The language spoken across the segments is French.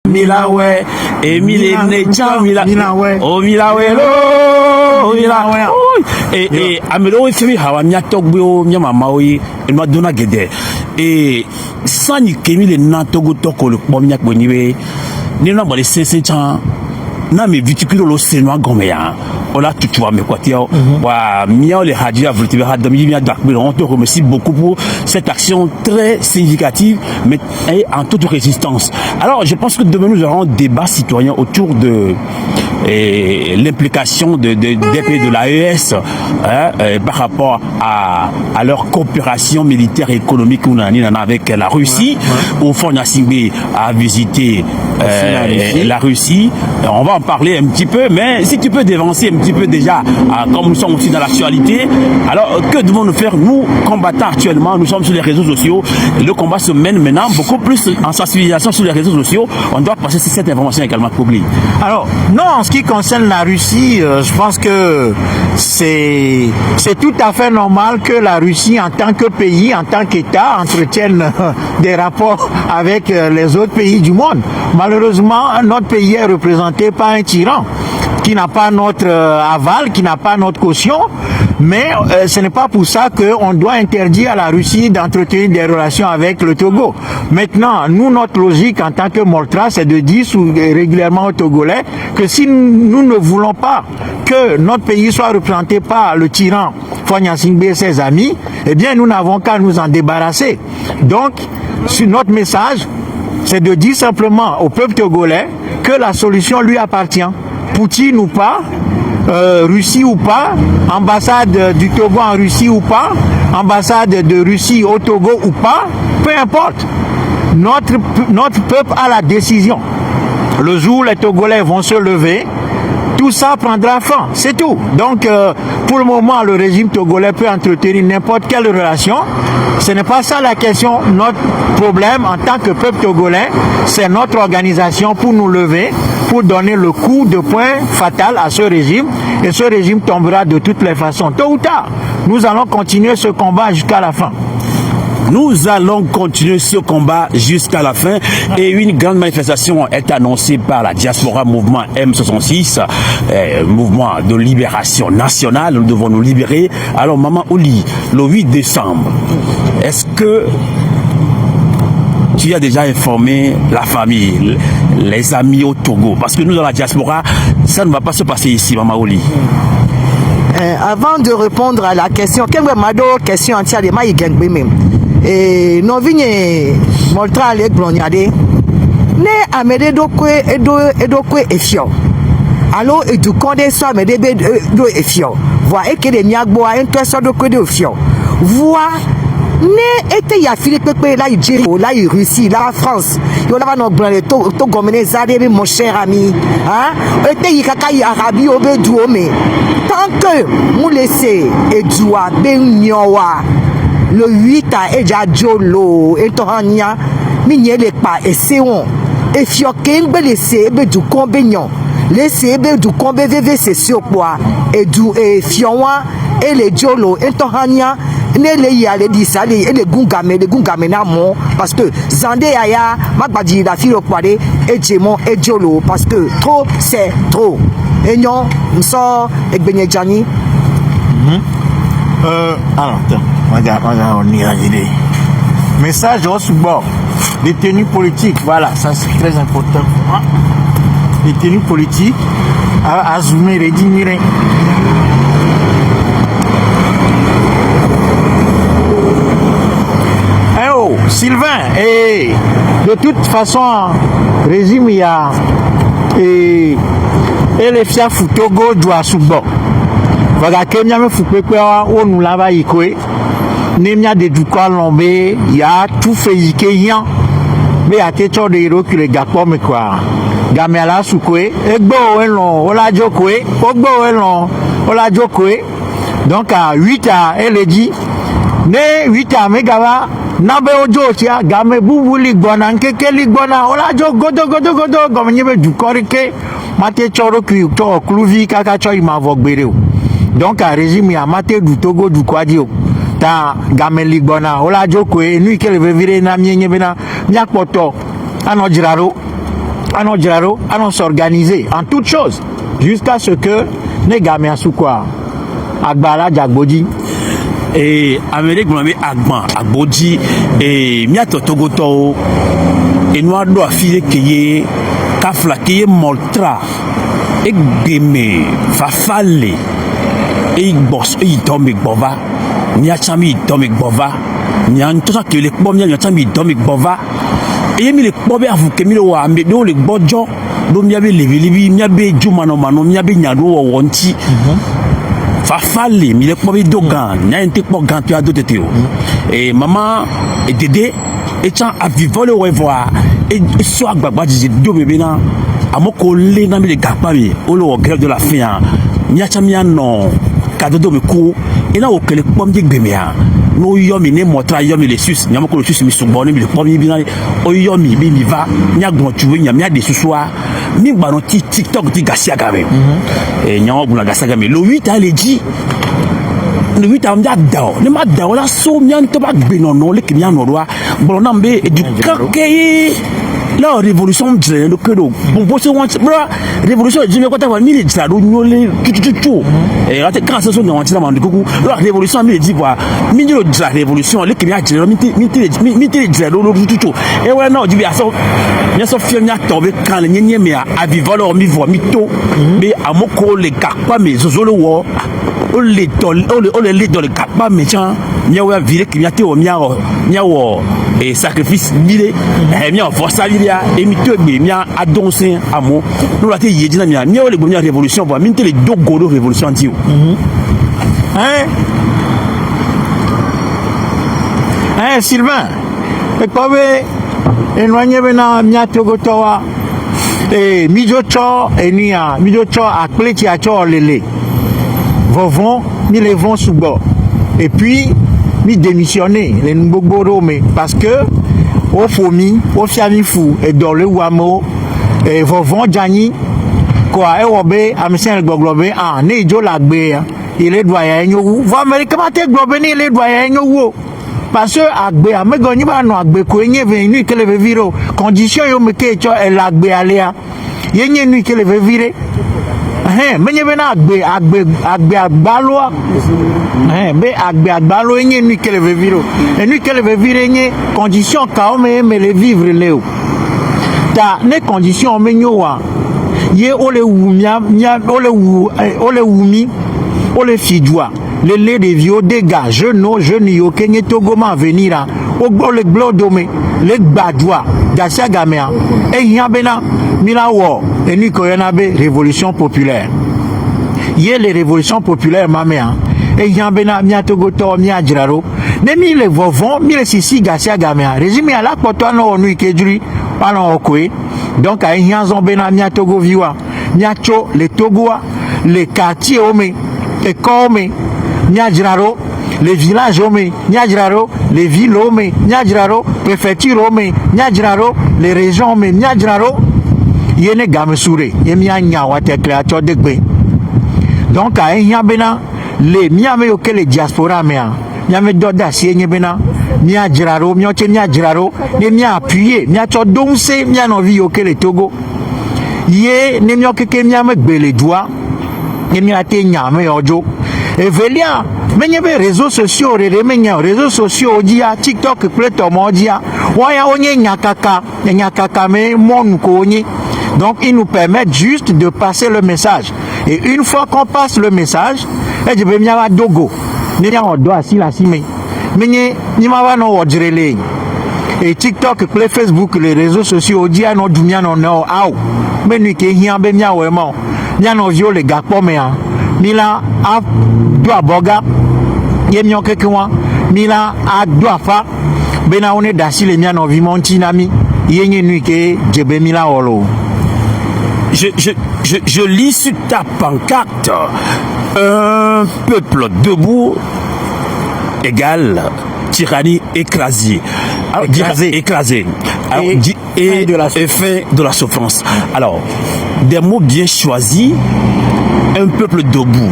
Milawe, Emile Necha, Milawe, oh Milawe, oh Milawe, et Amelo et Femi Hawanya Togbo, Yamamawi, et Madonna Gede, et Sani Kemi le Natogo Toko, le Bomyak Boniwe, Nina Bali Sesechan, Nami Viticulo lo Senoa Gomea. On a tout vois mais quoi mia les hadia voulait on te remercie beaucoup pour cette action très significative mais en toute résistance. Alors je pense que demain nous aurons un débat citoyen autour de l'implication des pays de l'AES par rapport à leur coopération militaire et économique qu'on a avec la Russie. Au fond Nassingbe a visité la Russie. On va en parler un petit peu, mais si tu peux dévancer un petit peu déjà, comme nous sommes aussi dans l'actualité, alors que devons-nous faire, nous, combattants actuellement, nous sommes sur les réseaux sociaux, le combat se mène maintenant beaucoup plus en sensibilisation sur les réseaux sociaux, on doit passer sur cette information également publique. Alors, non, en ce qui concerne la Russie, je pense que c'est tout à fait normal que la Russie, en tant que pays, en tant qu'État, entretienne des rapports avec les autres pays du monde. Malheureusement, notre pays est représenté par un tyran qui n'a pas notre aval, qui n'a pas notre caution, mais ce n'est pas pour ça qu'on doit interdire à la Russie d'entretenir des relations avec le Togo. Maintenant, nous, notre logique en tant que Moltra, c'est de dire régulièrement aux Togolais que si nous ne voulons pas que notre pays soit représenté par le tyran Fagne Singbe et ses amis, eh bien nous n'avons qu'à nous en débarrasser. Donc, sur notre message, c'est de dire simplement au peuple togolais que la solution lui appartient. Poutine ou pas, Russie ou pas, ambassade du Togo en Russie ou pas, ambassade de Russie au Togo ou pas, peu importe. Notre peuple a la décision. Le jour où les Togolais vont se lever, tout ça prendra fin, c'est tout. Donc, pour le moment, le régime togolais peut entretenir n'importe quelle relation. Ce n'est pas ça la question. Notre problème en tant que peuple togolais, c'est notre organisation pour nous lever, pour donner le coup de poing fatal à ce régime. Et ce régime tombera de toutes les façons. Tôt ou tard, nous allons continuer ce combat jusqu'à la fin. Nous allons continuer ce combat jusqu'à la fin et une grande manifestation est annoncée par la diaspora mouvement M66, mouvement de libération nationale. Nous devons nous libérer. Alors Maman Ouli, le 8 décembre, est-ce que tu as déjà informé la famille, les amis au Togo? Parce que nous dans la diaspora, ça ne va pas se passer ici, Maman Ouli. Avant de répondre à la question, quelle est ma question entière de Maï Gengbe? Et nous venons montrer à l'égloniade. Ne amène dokwe edokwe efio. Alors du condé soit me debe do efio. Voix et que les miagbo a un toit dokwe de efio. Voix ne était ya Philippe là il Algérie, là il Russie, là France. Il y a nos blancs to gomene zadebe mon cher ami. Hein? Était y kaka y Arabie au bedou mais tant que nous laisser edua ben nyowa. Le 8 à Ejadjolo, et Tohania, Mignele pas, et Séon, et Fiokin, laissez du combignon, laissez du combe VVC sur quoi, et du Fionwa, et les Jolo, et Tohania, les Yale, et les Gungamenamon, parce que Zande Aya, Magbadi, la fille au poiré, et Djemon, et Jolo, parce que trop, c'est trop. Et non, nous sommes avec Benedjani. Alors, on y a l'idée. Message au sous-bord. Détenus politiques, voilà, ça c'est très important pour moi. Détenus politiques, à Azoumé, Redimire. Eh oh, Sylvain, et de toute façon, régime, il y a. Et les fiafs Togo doit sous-bord. Vaga Kenya me fupekwa o nous lava yikoe nemia de dukwa lombe ya tout fait yike yan be atecho de iro ki le gapo me kwa game ala sukwe egbo elon ola jokwe ogbo elon ola jokwe donc à 8 à elle dit ne 8 à megawa nabe ojo tia game bubuli gbona nkeke li gbona ola jo godo comme nyebe dukorike mate choro ki to kluvi kaka cho imavogbere o. Donc, à régime, il y a maté du Togo, du Kwadio. Ta gameli bona, ola joko, et nous qui le virer na mienye bena, nyak poto, ano jiraro. allons s'organiser en toutes choses jusqu'à ce que les gamins sous quoi Agbala Djagboji et Amérique Blomé Agban Agbodji et Miato Togoto et Noir doit filer qui est Kafla qui est Moltra et Geme Fafale et Boss et Tomik Bova Niachami Tomik Bova Nian tout ça que les bombes Niachami Tomik Bova et mi les bombes à vous que mi le wa medo les bodjo do mi abe levi mi abe jumano mano mi abe nyado wonti Fafale mi les bombes dogan nya inte po gan tu a do tete o et maman et Dédé et tiens à vivre le revoir et soit gbagba di do bébé na amoko le na mi le gapa mi o lo grève de la faim Niachami no cadeau me ko et na o kele pom di gbemia no yomi ne motra yomi le sus nyamako le sus mi sugboni mi le pom bi na o yomi bi mi va nyagbon tuwe nyami ade susua mi gba no TikTok ti gasia gabe et nyawo buna gasia gabe le 8 a le dit le 8 a mja dao ne ma dao la so mi an to ba gbe no no le ki mi an no wa bon na mbe e du kakei la révolution de que bon pour ce bra révolution de quoi ta mi le dira do nyole tututu et quand ça so no antira man kuku la révolution mi le dit quoi mi le dira révolution le ki mi a dira mi te dira do tututu et ouais non dibi aso mi so fie mi atombe kan le nyenye mi a vivre leur mi vo mi to mais amoko le kakpa me zozolo wo o le dans le kakpa me tiens mi wa vire ki mi ate o mi wo et sacrifice bile mi en force alilia et mi to gbe mi adonsin amo no la te yedi na mi o le gbo mi révolution bo mi te le dogo do révolution ti o Sylvain e pobe enwanye bena mi atogotowa e mi jocho enia mi jocho akple ti acho lele vovon mi le vont sous bord et puis mi démissionner les Ngbogbo mais parce que au fomi au fiami fou et dans le wamo et vovon jani quoi et obe amisen gboglobe ah ne jo lagbe il est doyen nyowu va Amérique mate globe ni il est doyen nyowu parce que agbe amegoni ba no agbe ko enye venu que le viro condition yo me ke cho el agbe alea yenye nu que le vire menye bena agbe agbalo be agbe agbalo enye nu que le viro et nu que le vire enye condition ka o me le vivre leo ta ne condition me nyowa ye ole wumia ole wumi ole fidwa le lait de vieux dégâts je n'y kenye togoma venir o le glodome le gbadwa gasia gamea e yabena milawo et ni koyana be révolution populaire ye les révolutions populaires mamea et yabena miatogoto miajraro ne mi le vovon mi le sisi gasia gamea résumé à la poto no onu ikedri pala okwe donc a yanzon bena miatogo viwa miacho le togoa le quartier ome et comme Niadjraro, les villages ome, Niadjraro, les villes ome, Niadjraro, préfecture ome, Niadjraro, les régions ome, Niadjraro, yene gamesoure, yemia nyawate créateur de gbe. Donc à yabena les miame auquel les diaspora mea, miame doda si yebena, Niadjraro, mioche Niadjraro, ne mia appuyé, mia cho donse, mia no vi auquel les Togo. Ye ne mio keke miame gbe les doigts, ne mia te nyame ojo. Et velia menye be réseaux sociaux réseaux sociaux dia TikTok pleto modia waya onye nyakaka me mon ko onye. Donc ils nous permettent juste de passer le message et une fois qu'on passe le message et je vais miawa dogo ne ya odo asila sime menye ni mawa no wodrele et TikTok play Facebook les réseaux sociaux dia no dumia no no au menu ke hian be miawe mo nya no vio le gapo mea Mila a doa boga yemyon kekwa Mila a doa fa bena one dasi le mia no vimonti nami yenye nui ke djebe Mila olo. Je lis sur ta pancarte un peuple debout égale tyrannie écrasée. Écrasé. Et fin de la souffrance. Alors, des mots bien choisis. Un peuple debout.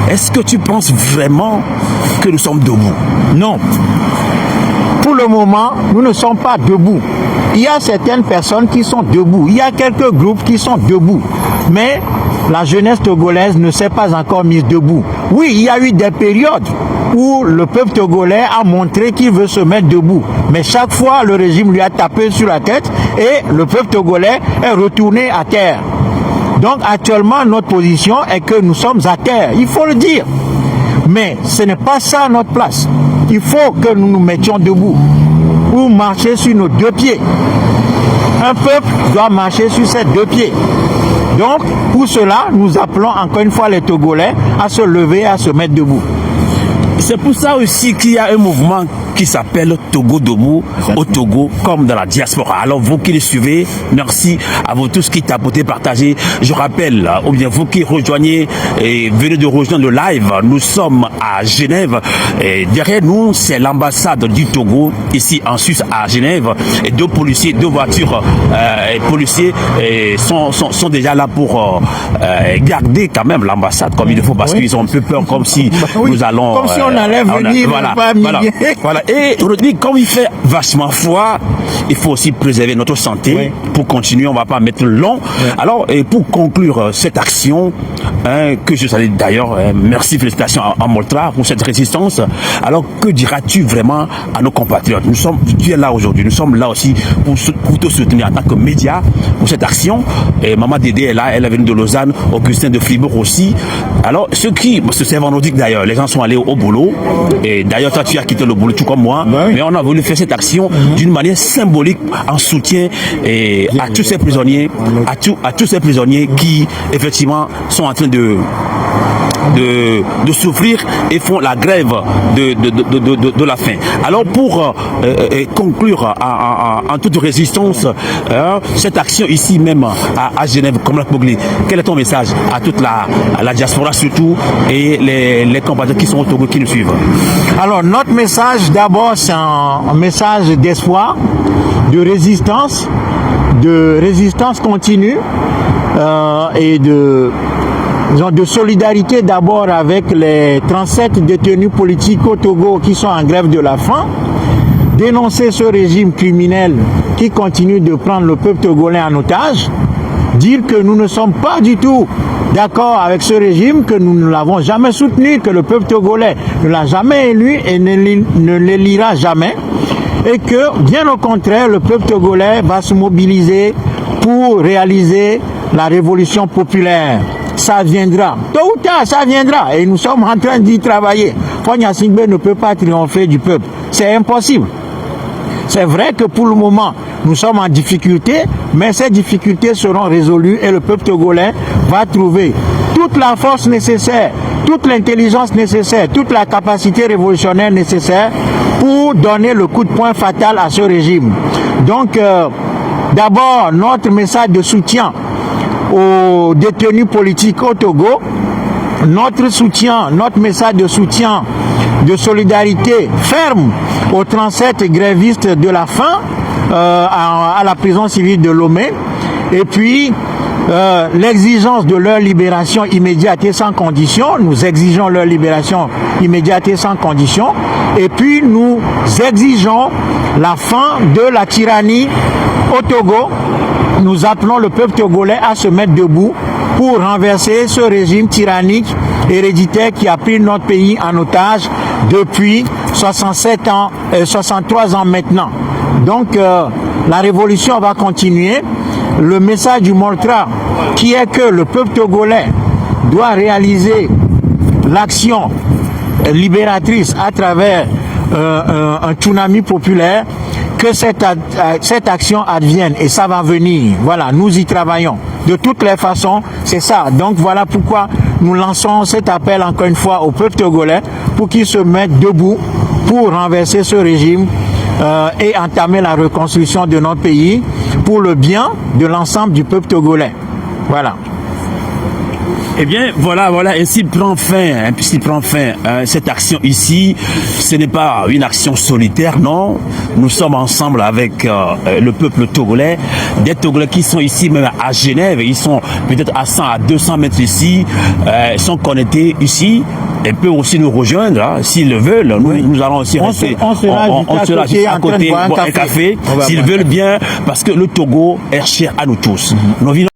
Est-ce que tu penses vraiment que nous sommes debout? Non. Pour le moment, nous ne sommes pas debout. Il y a certaines personnes qui sont debout. Il y a quelques groupes qui sont debout. Mais la jeunesse togolaise ne s'est pas encore mise debout. Oui, il y a eu des périodes où le peuple togolais a montré qu'il veut se mettre debout. Mais chaque fois, le régime lui a tapé sur la tête et le peuple togolais est retourné à terre. Donc actuellement, notre position est que nous sommes à terre. Il faut le dire. Mais ce n'est pas ça notre place. Il faut que nous nous mettions debout pour marcher sur nos deux pieds. Un peuple doit marcher sur ses deux pieds. Donc, pour cela, nous appelons encore une fois les Togolais à se lever, à se mettre debout. C'est pour ça aussi qu'il y a un mouvement qui s'appelle Togo Debout au Togo, comme dans la diaspora. Alors vous qui le suivez, merci à vous tous qui tapotent, partagez. Je rappelle, ou bien vous qui rejoignez et venez de rejoindre le live, nous sommes à Genève. Et derrière nous, c'est l'ambassade du Togo, ici en Suisse à Genève. Et deux policiers, deux voitures policiers sont déjà là pour garder quand même l'ambassade comme il faut, parce qu'ils ont un peu peur, comme si nous allons... Comme si on allait venir, voilà. Et aujourd'hui, comme il fait vachement froid, il faut aussi préserver notre santé. Oui. Pour continuer, on ne va pas mettre long. Oui. Alors, et pour conclure cette action, que je salue d'ailleurs, merci, félicitations à Moltra pour cette résistance. Alors, que diras-tu vraiment à nos compatriotes? Tu es là aujourd'hui, nous sommes là aussi pour te soutenir en tant que média pour cette action. Et Maman Dédé est là, elle est venue de Lausanne, Augustin de Fribourg aussi. Alors, c'est vendredi d'ailleurs, les gens sont allés au boulot. Et d'ailleurs, toi, tu as quitté le boulot tout comme moi. Oui. Mais on a voulu faire cette action d'une manière symbolique en soutien à tous ces prisonniers, à tous ces prisonniers qui, effectivement, sont en train de souffrir et font la grève de la faim. Alors pour conclure en toute résistance cette action ici même à Genève, comme la Pogli, quel est ton message à toute la diaspora surtout et les compatriotes qui sont au Togo qui nous suivent? Alors notre message d'abord c'est un message d'espoir, de résistance continue et de solidarité d'abord avec les 37 détenus politiques au Togo qui sont en grève de la faim, dénoncer ce régime criminel qui continue de prendre le peuple togolais en otage, dire que nous ne sommes pas du tout d'accord avec ce régime, que nous ne l'avons jamais soutenu, que le peuple togolais ne l'a jamais élu et ne l'élira jamais, et que, bien au contraire, le peuple togolais va se mobiliser pour réaliser la révolution populaire. Ça viendra. Tôt ou tard, ça viendra. Et nous sommes en train d'y travailler. Fonya Singbe ne peut pas triompher du peuple. C'est impossible. C'est vrai que pour le moment, nous sommes en difficulté, mais ces difficultés seront résolues et le peuple togolais va trouver toute la force nécessaire, toute l'intelligence nécessaire, toute la capacité révolutionnaire nécessaire pour donner le coup de poing fatal à ce régime. Donc, d'abord, notre message de soutien aux détenus politiques au Togo, notre message de soutien, de solidarité ferme aux 37 grévistes de la faim à la prison civile de Lomé, et puis l'exigence de leur libération immédiate et sans condition. Nous exigeons leur libération immédiate et sans condition, et puis nous exigeons la fin de la tyrannie au Togo. Nous appelons le peuple togolais à se mettre debout pour renverser ce régime tyrannique héréditaire qui a pris notre pays en otage depuis 63 ans maintenant. Donc la révolution va continuer. Le message du Moltra qui est que le peuple togolais doit réaliser l'action libératrice à travers un tsunami populaire, que cette action advienne, et ça va venir. Voilà, nous y travaillons. De toutes les façons, c'est ça. Donc voilà pourquoi nous lançons cet appel encore une fois au peuple togolais pour qu'il se mette debout pour renverser ce régime et entamer la reconstruction de notre pays pour le bien de l'ensemble du peuple togolais. Voilà. Eh bien, voilà, ainsi prend fin cette action ici. Ce n'est pas une action solitaire, non. Nous sommes ensemble avec le peuple togolais, des Togolais qui sont ici même à Genève, ils sont peut-être à 100 à 200 mètres ici, ils sont connectés ici. Ils peuvent aussi nous rejoindre, hein, s'ils le veulent. Nous allons aussi rester. On sera juste à côté, boire un café s'ils veulent bien, parce que le Togo est cher à nous tous. Nous vivons